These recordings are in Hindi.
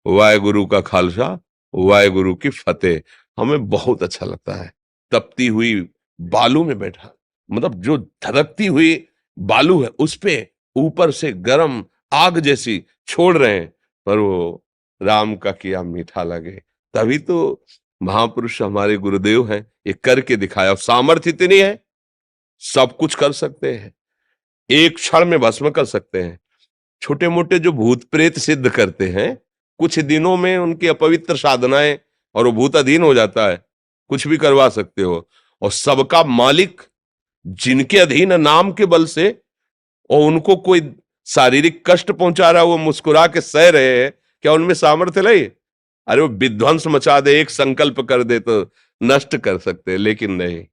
वाहेगुरु का खालसा, वाहेगुरु की फतेह। हमें बहुत अच्छा लगता है। तपती हुई बालू में बैठा, मतलब जो धधकती हुई बालू है उस पे ऊपर से गरम आग जैसी छोड़ रहे हैं, पर वो राम का किया मीठा लगे। तभी तो महापुरुष हमारे गुरुदेव हैं, ये करके दिखाया। सामर्थ्य इतनी है, सब कुछ कर सकते हैं, एक क्षण में भस्म कर सकते हैं। छोटे मोटे जो भूत प्रेत सिद्ध करते हैं, कुछ दिनों में उनकी अपवित्र साधनाएं और वो भूत अधीन हो जाता है, कुछ भी करवा सकते हो। और सबका मालिक जिनके अधीन है नाम के बल से, और उनको कोई शारीरिक कष्ट पहुंचा रहा है, वो मुस्कुरा के सह रहे हैं, क्या उनमें सामर्थ्य नहीं? अरे वो विध्वंस मचा दे, एक संकल्प कर दे तो नष्ट कर सकते, लेकिन नहीं।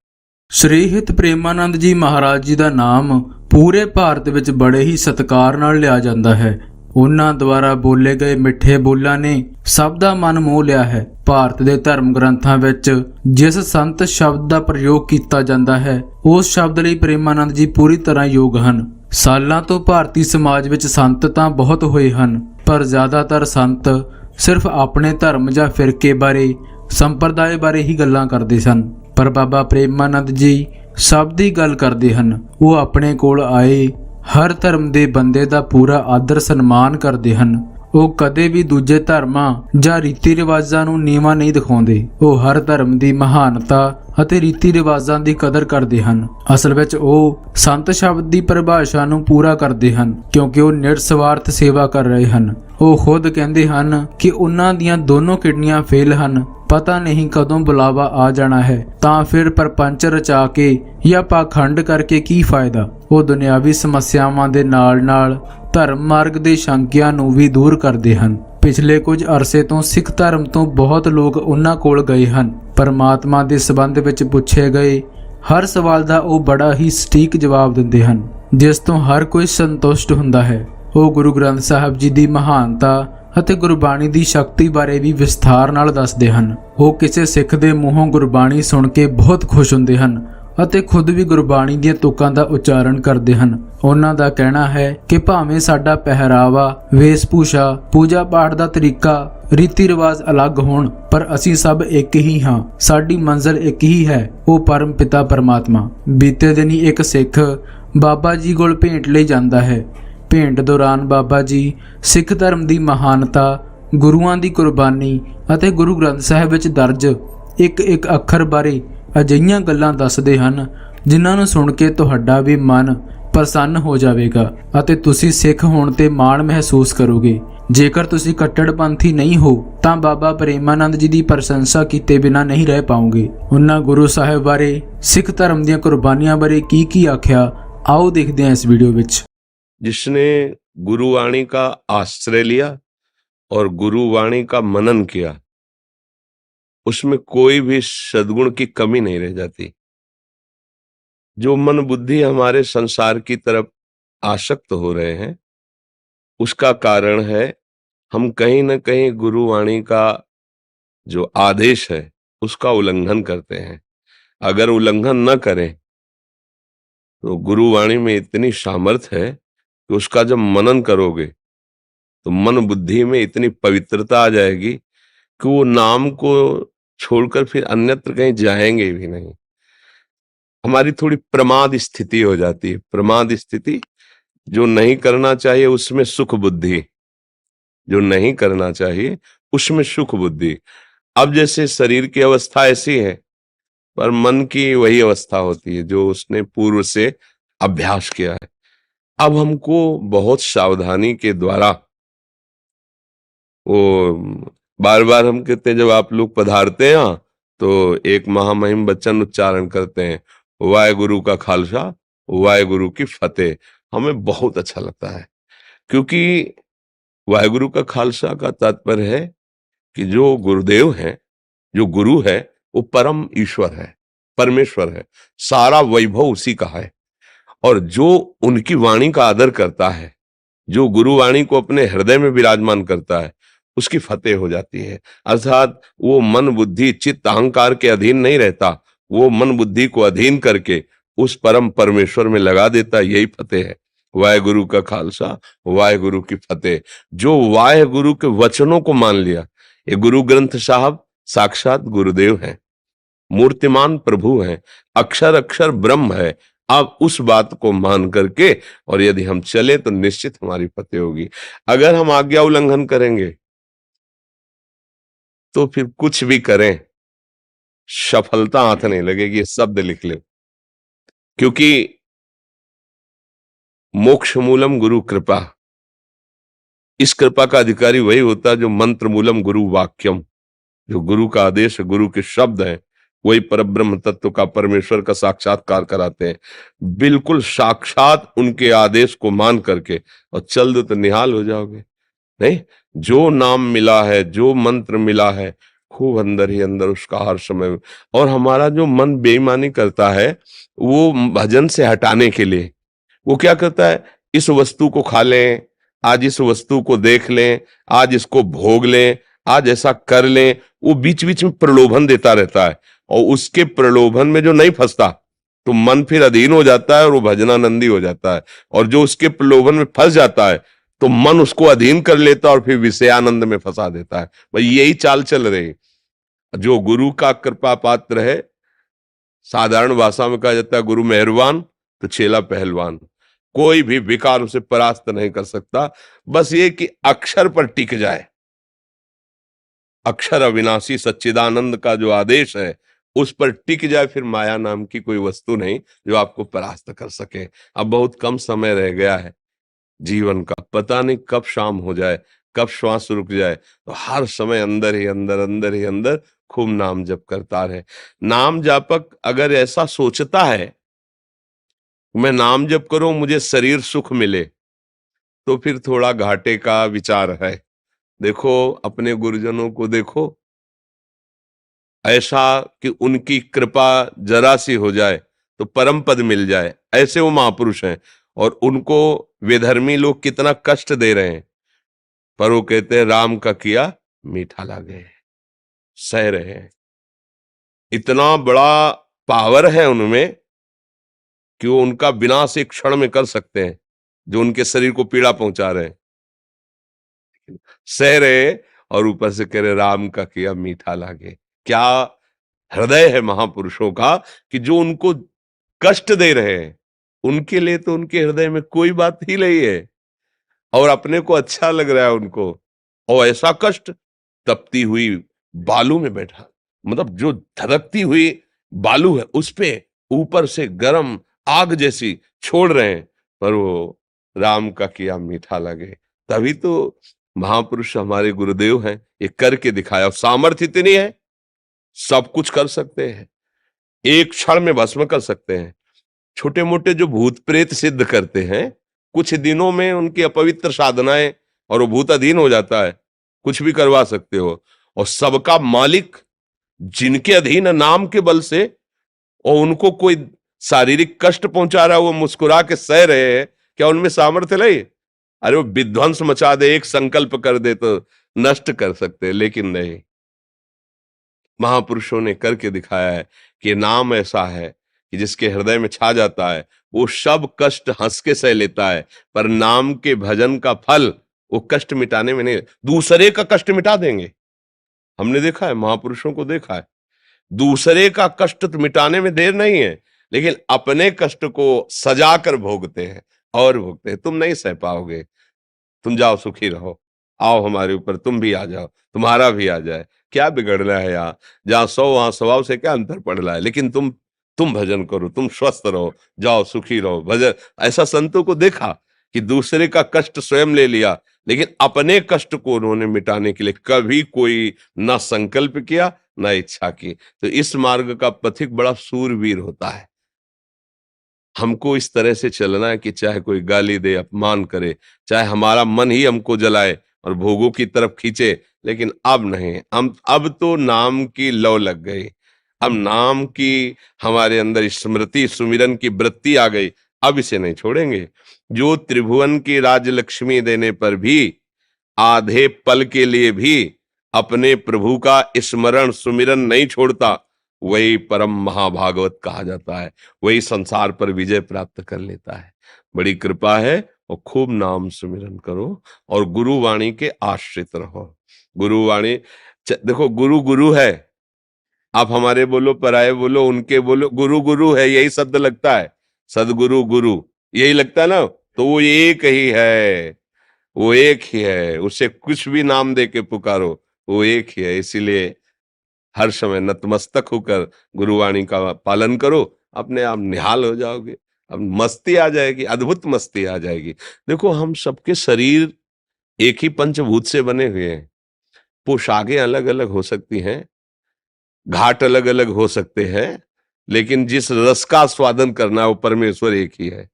ਸ਼੍ਰੀ ਹਿਤ ਪ੍ਰੇਮਾਨੰਦ ਜੀ ਮਹਾਰਾਜ ਜੀ ਦਾ ਨਾਮ ਪੂਰੇ ਭਾਰਤ ਵਿੱਚ ਬੜੇ ਹੀ ਸਤਿਕਾਰ ਨਾਲ ਲਿਆ ਜਾਂਦਾ ਹੈ। ਉਹਨਾਂ ਦੁਆਰਾ ਬੋਲੇ ਗਏ ਮਿੱਠੇ ਬੋਲਾਂ ਨੇ ਸਭ ਦਾ ਮਨ ਮੋਹ ਲਿਆ ਹੈ। ਭਾਰਤ ਦੇ ਧਰਮ ਗ੍ਰੰਥਾਂ ਵਿੱਚ ਜਿਸ ਸੰਤ ਸ਼ਬਦ ਦਾ ਪ੍ਰਯੋਗ ਕੀਤਾ ਜਾਂਦਾ ਹੈ, ਉਸ ਸ਼ਬਦ ਲਈ ਪ੍ਰੇਮਾਨੰਦ ਜੀ ਪੂਰੀ ਤਰ੍ਹਾਂ ਯੋਗ ਹਨ। ਸਾਲਾਂ ਤੋਂ ਭਾਰਤੀ ਸਮਾਜ ਵਿੱਚ ਸੰਤ ਤਾਂ ਬਹੁਤ ਹੋਏ ਹਨ, ਪਰ ਜ਼ਿਆਦਾਤਰ ਸੰਤ ਸਿਰਫ ਆਪਣੇ ਧਰਮ ਜਾਂ ਫਿਰਕੇ ਬਾਰੇ, ਸੰਪਰਦਾਇ ਬਾਰੇ ਹੀ ਗੱਲਾਂ ਕਰਦੇ ਸਨ। ਪਰ ਬਾਬਾ ਪ੍ਰੇਮਾਨੰਦ ਜੀ ਸਭ ਦੀ ਗੱਲ ਕਰਦੇ ਹਨ। ਉਹ ਆਪਣੇ ਕੋਲ ਆਏ ਹਰ ਧਰਮ ਦੇ ਬੰਦੇ ਦਾ ਪੂਰਾ ਆਦਰ ਸਨਮਾਨ ਕਰਦੇ ਹਨ। ਉਹ ਕਦੇ ਵੀ ਦੂਜੇ ਧਰਮਾਂ ਜਾਂ ਰੀਤੀ ਰਿਵਾਜਾਂ ਨੂੰ ਨੀਵਾਂ ਨਹੀਂ ਦਿਖਾਉਂਦੇ। ਉਹ ਹਰ ਧਰਮ ਦੀ ਮਹਾਨਤਾ ਅਤੇ ਰੀਤੀ ਰਿਵਾਜਾਂ ਦੀ ਕਦਰ ਕਰਦੇ ਹਨ। ਅਸਲ ਵਿੱਚ ਉਹ ਸੰਤ ਸ਼ਬਦ ਦੀ ਪਰਿਭਾਸ਼ਾ ਨੂੰ ਪੂਰਾ ਕਰਦੇ ਹਨ, ਕਿਉਂਕਿ ਉਹ ਨਿਰਸਵਾਰਥ ਸੇਵਾ ਕਰ ਰਹੇ ਹਨ। ਉਹ ਖੁਦ ਕਹਿੰਦੇ ਹਨ ਕਿ ਉਹਨਾਂ ਦੀਆਂ ਦੋਨੋਂ ਕਿਡਨੀਆਂ ਫੇਲ ਹਨ, ਪਤਾ ਨਹੀਂ ਕਦੋਂ ਬੁਲਾਵਾ ਆ ਜਾਣਾ ਹੈ, ਤਾਂ ਫਿਰ ਪਰਪੰਚ ਰਚਾ ਕੇ ਜਾਂ ਪਾਖੰਡ ਕਰਕੇ ਕੀ ਫਾਇਦਾ। ਉਹ ਦੁਨਿਆਵੀ ਸਮੱਸਿਆਵਾਂ ਦੇ ਨਾਲ-ਨਾਲ ਧਰਮ ਮਾਰਗ ਦੇ ਸ਼ੰਕਿਆਂ ਨੂੰ ਵੀ ਦੂਰ ਕਰਦੇ ਹਨ। ਪਿਛਲੇ ਕੁਝ ਅਰਸੇ ਤੋਂ ਸਿੱਖ ਧਰਮ ਤੋਂ ਬਹੁਤ ਲੋਕ ਉਹਨਾਂ ਕੋਲ ਗਏ ਹਨ। ਪਰਮਾਤਮਾ ਦੇ ਸੰਬੰਧ ਵਿੱਚ ਪੁੱਛੇ ਗਏ ਹਰ ਸਵਾਲ ਦਾ ਉਹ ਬੜਾ ਹੀ ਸਟੀਕ ਜਵਾਬ ਦਿੰਦੇ ਹਨ, ਜਿਸ ਤੋਂ ਹਰ ਕੋਈ ਸੰਤੁਸ਼ਟ ਹੁੰਦਾ ਹੈ। ਉਹ ਗੁਰੂ ਗ੍ਰੰਥ ਸਾਹਿਬ ਜੀ ਦੀ ਮਹਾਨਤਾ ਅਤੇ ਗੁਰਬਾਣੀ ਦੀ ਸ਼ਕਤੀ ਬਾਰੇ ਵੀ ਵਿਸਥਾਰ ਨਾਲ ਦੱਸਦੇ ਹਨ। ਉਹ ਕਿਸੇ ਸਿੱਖ ਦੇ ਮੂੰਹੋਂ ਗੁਰਬਾਣੀ ਸੁਣ ਕੇ ਬਹੁਤ ਖੁਸ਼ ਹੁੰਦੇ ਹਨ ਅਤੇ ਖੁਦ ਵੀ ਗੁਰਬਾਣੀ ਦੀਆਂ ਤੁਕਾਂ ਦਾ ਉਚਾਰਨ ਕਰਦੇ ਹਨ। ਉਹਨਾਂ ਦਾ ਕਹਿਣਾ ਹੈ ਕਿ ਭਾਵੇਂ ਸਾਡਾ ਪਹਿਰਾਵਾ, ਵੇਸ਼ਭੂਸ਼ਾ, ਪੂਜਾ ਪਾਠ ਦਾ ਤਰੀਕਾ, ਰੀਤੀ ਰਿਵਾਜ ਅਲੱਗ ਹੋਣ, ਪਰ ਅਸੀਂ ਸਭ ਇੱਕ ਹੀ ਹਾਂ। ਸਾਡੀ ਮੰਜ਼ਿਲ ਇੱਕ ਹੀ ਹੈ, ਉਹ ਪਰਮ ਪਿਤਾ ਪਰਮਾਤਮਾ। ਬੀਤੇ ਦਿਨੀ ਇੱਕ ਸਿੱਖ ਬਾਬਾ ਜੀ ਕੋਲ ਭੇਂਟ ਲਈ ਜਾਂਦਾ ਹੈ। ਭੇਂਟ ਦੌਰਾਨ ਬਾਬਾ ਜੀ ਸਿੱਖ ਧਰਮ ਦੀ ਮਹਾਨਤਾ, ਗੁਰੂਆਂ ਦੀ ਕੁਰਬਾਨੀ ਅਤੇ ਗੁਰੂ ਗ੍ਰੰਥ ਸਾਹਿਬ ਵਿੱਚ ਦਰਜ ਇੱਕ ਅੱਖਰ ਬਾਰੇ ਅਜਿਹੀਆਂ ਗੱਲਾਂ ਦੱਸਦੇ ਹਨ, ਜਿਨ੍ਹਾਂ ਨੂੰ ਸੁਣ ਕੇ ਤੁਹਾਡਾ ਵੀ ਮਨ ਪ੍ਰਸੰਨ ਹੋ ਜਾਵੇਗਾ ਅਤੇ ਤੁਸੀਂ ਸਿੱਖ ਹੋਣ ਤੇ ਮਾਣ ਮਹਿਸੂਸ ਕਰੋਗੇ। ਜੇਕਰ ਤੁਸੀਂ ਕੱਟੜਪੰਥੀ ਨਹੀਂ ਹੋ ਤਾਂ ਬਾਬਾ ਪ੍ਰੇਮਾਨੰਦ ਜੀ ਦੀ ਪ੍ਰਸ਼ੰਸਾ ਕੀਤੇ ਬਿਨਾਂ ਨਹੀਂ ਰਹਿ ਪਾਓਗੇ। ਉਹਨਾਂ ਗੁਰੂ ਸਾਹਿਬ ਬਾਰੇ, ਸਿੱਖ ਧਰਮ ਦੀਆਂ ਕੁਰਬਾਨੀਆਂ ਬਾਰੇ ਕੀ ਆਖਿਆ, आओ देखते हैं इस वीडियो विच। जिसने गुरुवाणी का आश्रय लिया और गुरुवाणी का मनन किया, उसमें कोई भी सद्गुण की कमी नहीं रह जाती। जो मन बुद्धि हमारे संसार की तरफ आसक्त हो रहे हैं, उसका कारण है हम कहीं ना कहीं गुरुवाणी का जो आदेश है उसका उल्लंघन करते हैं। अगर उल्लंघन न करें तो गुरुवाणी में इतनी सामर्थ्य है कि उसका जब मनन करोगे तो मन बुद्धि में इतनी पवित्रता आ जाएगी कि वो नाम को छोड़कर फिर अन्यत्र कहीं जाएंगे भी नहीं। हमारी थोड़ी प्रमाद स्थिति हो जाती है। प्रमाद स्थिति, जो नहीं करना चाहिए उसमें सुख बुद्धि, जो नहीं करना चाहिए उसमें सुख बुद्धि। अब जैसे शरीर की अवस्था ऐसी है, पर मन की वही अवस्था होती है जो उसने पूर्व से अभ्यास किया है। अब हमको बहुत सावधानी के द्वारा, वो बार बार हम कहते हैं, जब आप लोग पधारते हैं तो एक महामहिम वचन उच्चारण करते हैं, वाहेगुरु का खालसा, वाहेगुरु की फतेह। हमें बहुत अच्छा लगता है, क्योंकि वाहेगुरु का खालसा का तात्पर्य है कि जो गुरुदेव हैं, जो गुरु है, वो परम ईश्वर है, परमेश्वर है, सारा वैभव उसी का है। और जो उनकी वाणी का आदर करता है, जो गुरु वाणी को अपने हृदय में विराजमान करता है, उसकी फतेह हो जाती है। अर्थात वो मन बुद्धि चित्त अहंकार के अधीन नहीं रहता, वो मन बुद्धि को अधीन करके उस परम परमेश्वर में लगा देता है, यही फतेह है। वाहेगुरु का खालसा, वाहेगुरु की फतेह। जो वाहेगुरु के वचनों को मान लिया, ये गुरु ग्रंथ साहब साक्षात गुरुदेव हैं, मूर्तिमान प्रभु हैं, अक्षर अक्षर ब्रह्म है। आप उस बात को मान करके और यदि हम चले तो निश्चित हमारी फतेह होगी। अगर हम आज्ञा उल्लंघन करेंगे तो फिर कुछ भी करें सफलता हाथ नहीं लगेगी, ये शब्द लिख ले। क्योंकि मोक्ष मूलम गुरु कृपा, इस कृपा का अधिकारी वही होता है जो मंत्र मूलम गुरु वाक्यम, जो गुरु का आदेश, गुरु के शब्द हैं, वही परब्रह्म तत्व का, परमेश्वर का साक्षात्कार कराते हैं। बिल्कुल साक्षात उनके आदेश को मान करके और चल दो तो निहाल हो जाओगे। नहीं, जो नाम मिला है, जो मंत्र मिला है, खूब अंदर ही अंदर उसका हर समय। और हमारा जो मन बेईमानी करता है वो भजन से हटाने के लिए वो क्या करता है, इस वस्तु को खा लें, आज इस वस्तु को देख लें, आज इसको भोग लें, आज ऐसा कर लें। वो बीच बीच में प्रलोभन देता रहता है और उसके प्रलोभन में जो नहीं फंसता तो मन फिर अधीन हो जाता है और वो भजनानंदी हो जाता है। और जो उसके प्रलोभन में फंस जाता है तो मन उसको अधीन कर लेता है और फिर विषयानंद में फंसा देता है। भाई यही चाल चल रही। जो गुरु का कृपा पात्र है, साधारण भाषा में कहा जाता है गुरु मेहरबान तो चेला पहलवान। कोई भी विकार उसे परास्त नहीं कर सकता। बस ये कि अक्षर पर टिक जाए, अक्षर अविनाशी सच्चिदानंद का जो आदेश है उस पर टिक जाए, फिर माया नाम की कोई वस्तु नहीं जो आपको परास्त कर सके। अब बहुत कम समय रह गया है जीवन का, पता नहीं कब शाम हो जाए, कब श्वास रुक जाए। तो हर समय अंदर ही अंदर, अंदर ही अंदर खूब नाम जप करता रहे। नाम जापक अगर ऐसा सोचता है मैं नाम जप करूं मुझे शरीर सुख मिले, तो फिर थोड़ा घाटे का विचार है। देखो अपने गुरुजनों को देखो, ऐसा कि उनकी कृपा जरा सी हो जाए तो परम पद मिल जाए, ऐसे वो महापुरुष हैं। और उनको विधर्मी लोग कितना कष्ट दे रहे हैं, पर वो कहते हैं राम का किया मीठा लागे, सह रहे हैं। इतना बड़ा पावर है उनमें कि वो उनका विनाश एक क्षण में कर सकते हैं, जो उनके शरीर को पीड़ा पहुंचा रहे हैं, सह रहे। और ऊपर से कह रहे राम का किया मीठा लागे। क्या हृदय है महापुरुषों का कि जो उनको कष्ट दे रहे हैं उनके लिए तो उनके हृदय में कोई बात ही नहीं है और अपने को अच्छा लग रहा है उनको। और ऐसा कष्ट तपती हुई बालू में बैठा, मतलब जो धधकती हुई बालू है उस पे ऊपर से गरम आग जैसी छोड़ रहे हैं, पर वो राम का किया मीठा लगे। तभी तो महापुरुष हमारे गुरुदेव हैं, ये करके दिखाया। सामर्थ्य इतनी है, सब कुछ कर सकते हैं, एक क्षण में भस्म कर सकते हैं। छोटे मोटे जो भूत प्रेत सिद्ध करते हैं, कुछ दिनों में उनकी अपवित्र साधनाएं और वो भूत अधीन हो जाता है, कुछ भी करवा सकते हो। और सबका मालिक जिनके अधीन नाम के बल से, और उनको कोई शारीरिक कष्ट पहुंचा रहा है वो मुस्कुरा के सह रहे हैं, क्या उनमें सामर्थ्य नहीं? अरे वो विध्वंस मचा दे, एक संकल्प कर दे तो नष्ट कर सकते, लेकिन नहीं। महापुरुषों ने करके दिखाया है कि नाम ऐसा है कि जिसके हृदय में छा जाता है वो सब कष्ट हंस के सह लेता है, पर नाम के भजन का फल वो कष्ट मिटाने में नहीं, दूसरे का कष्ट मिटा देंगे। हमने देखा है, महापुरुषों को देखा है, दूसरे का कष्ट तो मिटाने में देर नहीं है, लेकिन अपने कष्ट को सजा कर भोगते हैं और भोगते हैं। तुम नहीं सह पाओगे, तुम जाओ सुखी रहो, आओ हमारे ऊपर तुम भी आ जाओ, तुम्हारा भी आ जाए, क्या बिगड़ना है यार? जहां 100 वहां 100 से क्या अंतर पड़ रहा है? लेकिन तुम भजन करो, तुम स्वस्थ रहो, जाओ सुखी रहो, भजन। ऐसा संतों को देखा कि दूसरे का कष्ट स्वयं ले लिया, लेकिन अपने कष्ट को उन्होंने मिटाने के लिए कभी कोई ना संकल्प किया ना इच्छा की। तो इस मार्ग का पथिक बड़ा सूरवीर होता है। हमको इस तरह से चलना है कि चाहे कोई गाली दे, अपमान करे, चाहे हमारा मन ही हमको जलाए और भोगों की तरफ खींचे, लेकिन अब नहीं। हम अब तो नाम की लौ लग गई, अब नाम की हमारे अंदर स्मृति सुमिरन की वृत्ति आ गई, अब इसे नहीं छोड़ेंगे। जो त्रिभुवन की राजलक्ष्मी देने पर भी आधे पल के लिए भी अपने प्रभु का स्मरण सुमिरन नहीं छोड़ता, वही परम महाभागवत कहा जाता है, वही संसार पर विजय प्राप्त कर लेता है। बड़ी कृपा है, और खूब नाम सुमिरन करो और गुरु वाणी के आश्रित रहो। गुरु वाणी देखो, गुरु गुरु है, आप हमारे बोलो, पराये बोलो, उनके बोलो, गुरु गुरु है, यही शब्द लगता है। सदगुरु गुरु यही लगता है ना, तो वो एक ही है, वो एक ही है, उसे कुछ भी नाम दे के पुकारो, वो एक ही है। इसीलिए हर समय नतमस्तक होकर गुरुवाणी का पालन करो, अपने आप निहाल हो जाओगे, अब मस्ती आ जाएगी, अद्भुत मस्ती आ जाएगी। देखो, हम सबके शरीर एक ही पंचभूत से बने हुए हैं, पोशाकें अलग अलग हो सकती हैं, घाट अलग अलग हो सकते हैं, लेकिन जिस रस का स्वादन करना है वो परमेश्वर एक ही है।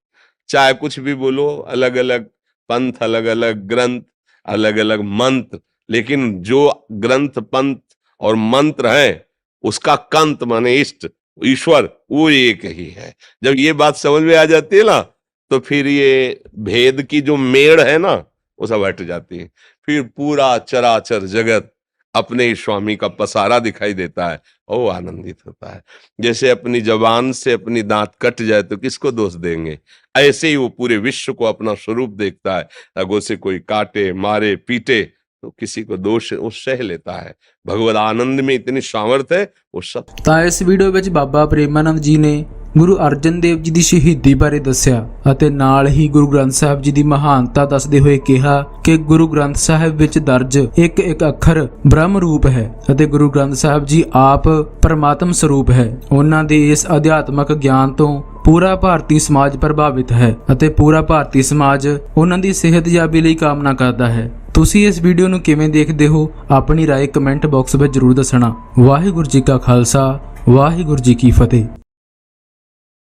चाहे कुछ भी बोलो, अलग अलग पंथ, अलग अलग ग्रंथ, अलग अलग मंत्र, लेकिन जो ग्रंथ, पंथ और मंत्र है, उसका कंत माने इष्ट, ईश्वर, वो एक ही है। जब ये बात समझ में आ जाती है ना, तो फिर ये भेद की जो मेड़ है ना, वो सब हट जाती है। फिर पूरा चराचर जगत अपने ही स्वामी का पसारा दिखाई देता है और वो आनंदित होता है। जैसे अपनी जबान से अपनी दांत कट जाए तो किसको दोष देंगे, ऐसे ही वो पूरे विश्व को अपना स्वरूप देखता है। अगर उसे कोई काटे, मारे, पीटे तो किसी को दोष वो सह लेता है। भगवत आनंद में इतनी सामर्थ है, वो सब। ਤਾਂ ਇਸ ਵੀਡੀਓ ਵਿੱਚ ਬਾਬਾ ਪ੍ਰੇਮਾਨੰਦ ਜੀ ਨੇ ਗੁਰੂ ਅਰਜਨ ਦੇਵ ਜੀ ਦੀ ਸ਼ਹੀਦੀ ਬਾਰੇ ਦੱਸਿਆ ਅਤੇ ਨਾਲ ਹੀ ਗੁਰੂ ਗ੍ਰੰਥ ਸਾਹਿਬ ਜੀ ਦੀ ਮਹਾਨਤਾ ਦੱਸਦੇ ਹੋਏ ਕਿਹਾ ਕਿ ਗੁਰੂ ਗ੍ਰੰਥ ਸਾਹਿਬ ਵਿੱਚ ਦਰਜ ਇੱਕ ਇੱਕ ਅੱਖਰ ਬ੍ਰਹਮ ਰੂਪ ਹੈ ਅਤੇ ਗੁਰੂ ਗ੍ਰੰਥ ਸਾਹਿਬ ਜੀ ਆਪ ਪਰਮਾਤਮ ਸਰੂਪ ਹੈ। ਉਹਨਾਂ ਦੇ ਇਸ ਅਧਿਆਤਮਕ ਗਿਆਨ ਤੋਂ ਪੂਰਾ ਭਾਰਤੀ ਸਮਾਜ ਪ੍ਰਭਾਵਿਤ ਹੈ ਅਤੇ ਪੂਰਾ ਭਾਰਤੀ ਸਮਾਜ ਉਹਨਾਂ ਦੀ ਸਿਹਤਯਾਬੀ ਲਈ ਕਾਮਨਾ ਕਰਦਾ ਹੈ। ਤੁਸੀਂ ਇਸ ਵੀਡੀਓ ਨੂੰ ਕਿਵੇਂ ਦੇਖਦੇ ਹੋ, ਆਪਣੀ ਰਾਏ ਕਮੈਂਟ ਬਾਕਸ ਵਿੱਚ ਜ਼ਰੂਰ ਦੱਸਣਾ। ਵਾਹਿਗੁਰੂ ਜੀ ਕਾ ਖਾਲਸਾ, ਵਾਹਿਗੁਰੂ ਜੀ ਕੀ ਫਤਿਹ।